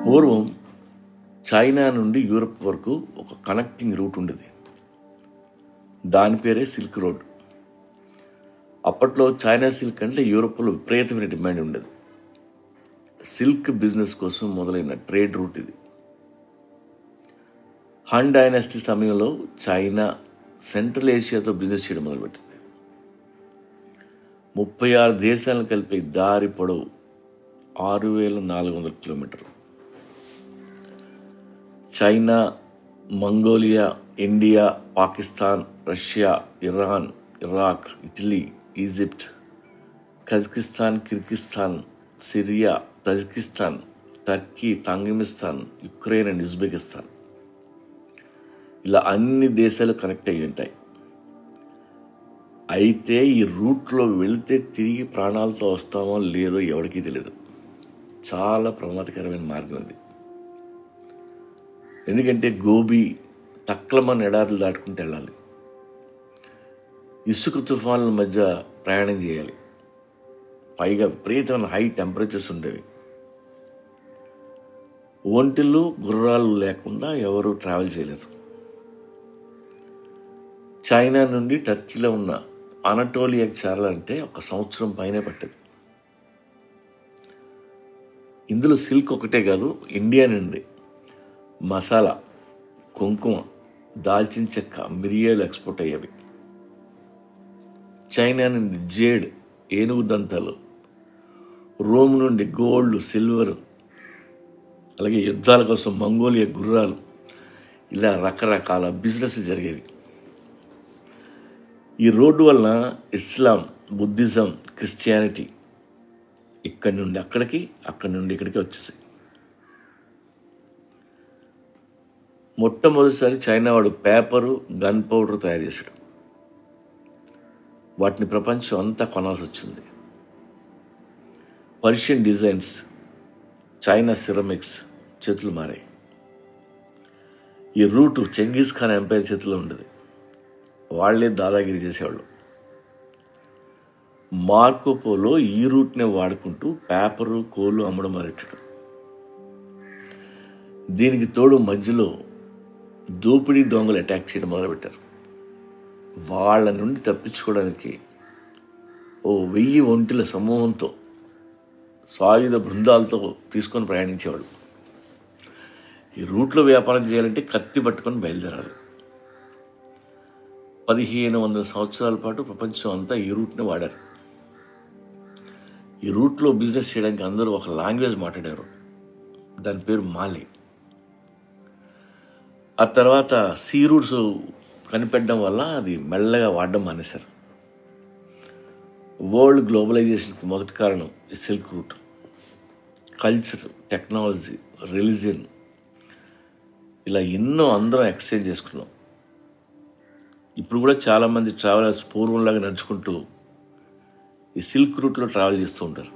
పూర్వం చైనా నుండి యూరప్ వరకు ఒక కనెక్టింగ్ రూట్ ఉండేది. దాని పేరే సిల్క్ రోడ్. అప్పట్లో చైనా సిల్క్ అంటే యూరోప్లో విపరీతమైన డిమాండ్ ఉండేది. సిల్క్ బిజినెస్ కోసం మొదలైన ట్రేడ్ రూట్ ఇది. హన్ డైనాసిటీ సమయంలో చైనా సెంట్రల్ ఏషియాతో బిజినెస్ చేయడం మొదలుపెట్టింది. 36 దేశాలను కలిపే దారి పొడవు 6,400 కిలోమీటర్లు. China, Mongolia, India, Pakistan, Russia, Iran, Iraq, Italy, Egypt, Kazakhstan, Kyrgyzstan, Syria, Tajikistan, Turkey, Turkmenistan, Ukraine and Uzbekistan, ఇలా అన్ని దేశాలు కనెక్ట్ అయ్యి ఉంటాయి. అయితే ఈ రూట్లో వెళితే తిరిగి ప్రాణాలతో వస్తామో లేదో ఎవరికీ తెలియదు. చాలా ప్రమాదకరమైన మార్గం అది. ఎందుకంటే గోబీ, తక్లమన్ ఎడారులు దాటుకుంటూ వెళ్ళాలి. ఇసుక తుఫాన్ల మధ్య ప్రయాణం చేయాలి. పైగా విపరీతమైన హై టెంపరేచర్స్ ఉండేవి. ఒంటిలు గుర్రాలు లేకుండా ఎవరు ట్రావెల్ చేయలేరు. చైనా నుండి టర్కీలో ఉన్న అనటోలియాకి చేరాలంటే 1 సంవత్సరం పైనే పట్టేది. ఇందులో సిల్క్ ఒకటే కాదు, ఇండియా నుండి మసాలా, కుంకుమ, దాల్చిన చెక్క, మిరియాలు ఎక్స్పోర్ట్ అయ్యేవి. చైనా నుండి జేడ్, ఏనుగు దంతాలు, రోమ్ నుండి గోల్డ్, సిల్వర్, అలాగే యుద్ధాల కోసం మంగోలియా గుర్రాలు, ఇలా రకరకాల బిజినెస్ జరిగేవి. ఈ రోడ్డు వలన ఇస్లాం, బుద్ధిజం, క్రిస్టియానిటీ ఇక్కడి నుండి అక్కడికి, అక్కడి నుండి ఇక్కడికి వచ్చేసాయి. మొట్టమొదటిసారి చైనా వాడు పేపరు, గన్ పౌడర్ తయారు చేశాడు. వాటిని ప్రపంచం అంతా కొనాల్సి వచ్చింది. పర్షియన్ డిజైన్స్, చైనా సిరమిక్స్ చేతులు మారాయి. ఈ రూటు చెంగీస్ ఖాన్ ఎంపైర్ చేతిలో ఉండేది. వాళ్లే దాదాగిరి చేసేవాళ్ళు. మార్కో పోలో ఈ రూట్నే వాడుకుంటూ పేపరు, కోలు అమ్మడం మొదలెట్టాడు. దీనికి తోడు మధ్యలో దోపిడీ దొంగలు అటాక్ చేయడం మొదలుపెట్టారు. వాళ్ళ నుండి తప్పించుకోవడానికి 1000 ఒంటిల సమూహంతో, సాయుధ బృందాలతో తీసుకొని ప్రయాణించేవాడు. ఈ రూట్లో వ్యాపారం చేయాలంటే కత్తి పట్టుకొని బయలుదేరాలి. 1500 సంవత్సరాల పాటు ప్రపంచం అంతా ఈ రూట్ని వాడారు. ఈ రూట్లో బిజినెస్ చేయడానికి అందరూ ఒక లాంగ్వేజ్ మాట్లాడారు. దాని పేరు మాలే. ఆ తర్వాత సీ రూట్స్ కనిపెట్టడం వల్ల అది మెల్లగా వాడడం మానేశారు. వరల్డ్ గ్లోబలైజేషన్కి మొదటి కారణం ఈ silk route. Culture, technology, religion, ఇలా ఎన్నో అందరం ఎక్స్చేంజ్ చేసుకున్నాం. ఇప్పుడు కూడా చాలామంది ట్రావెలర్స్ పూర్వంలాగా నడుచుకుంటూ ఈ సిల్క్ రూట్లో ట్రావెల్ చేస్తూ ఉంటారు.